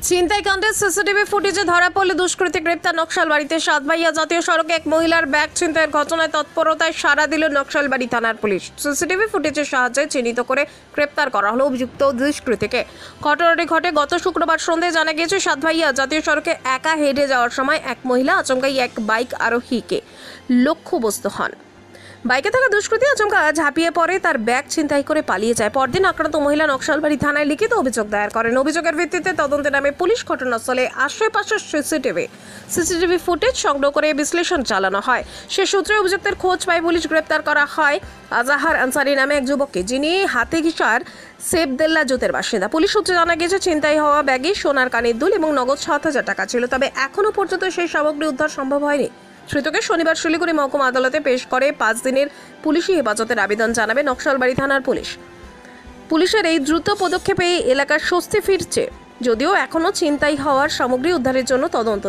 ছিনতাই কাণ্ডে সিসিটিভি ফুটেজে ধরা পড়লে দুষ্কৃতী গ্রেপ্তার। নকশালবাড়িতে সাতভাইয়া জাতীয় সড়কে এক মহিলার ব্যাগ ছিনতাইয়ের ঘটনায় তৎপরতায় সাড়া দিল নকশালবাড়ি থানার পুলিশ। সিসিটিভি ফুটেজের সাহায্যে চিহ্নিত করে গ্রেপ্তার করা হলো অভিযুক্ত দুষ্কৃতীকে। ঘটনাটি ঘটে গত শুক্রবার সন্ধ্যায়। জানা গিয়েছে, সাতভাইয়া জাতীয় সড়কে একা হেঁটে যাওয়ার সময় এক মহিলা আচমকাই এক বাইক আরোহীকে লক্ষ্যবস্তু হন। বাইকে থাকা দুষ্কৃতী আচমকা ঝাঁপিয়ে পড়ে, তার ব্যাগ ছিনতাই করে পালিয়ে যায়। পরদিন আক্রান্ত মহিলা নকশালবাড়ি থানায় লিখিত অভিযোগ দায়ের করেন। অভিযোগের ভিত্তিতে তদন্তে নামে পুলিশ। ঘটনাস্থলে আশেপাশের সিসিটিভি ফুটেজ সংগ্রহ করে বিশ্লেষণ চালানো হয়। সে সূত্রে অভিযুক্তের খোঁজ পায় পুলিশ। গ্রেপ্তার করা হয় আজাহার আনসারি নামে এক যুবককে, যিনি হাতিঘিসার সেবদেল্লা জোতের বাসিন্দা। পুলিশ সূত্রে জানা গিয়েছে, ছিনতাই হওয়া ব্যাগে সোনার কানের দুল এবং নগদ 7,000 টাকা ছিল। তবে এখনো পর্যন্ত সেই সামগ্রী উদ্ধার সম্ভব হয়নি। ধৃতকে শনিবার শিলিগুড়ি মহকুমা আদালতে পেশ করে 5 দিনের পুলিশি হেফাজতের আবেদন জানাবে নকশালবাড়ি থানার পুলিশ। পুলিশের এই দ্রুত পদক্ষেপে এলাকার স্বস্তি ফিরছে, যদিও এখনো ছিনতাই হওয়ার সামগ্রী উদ্ধারের জন্য তদন্ত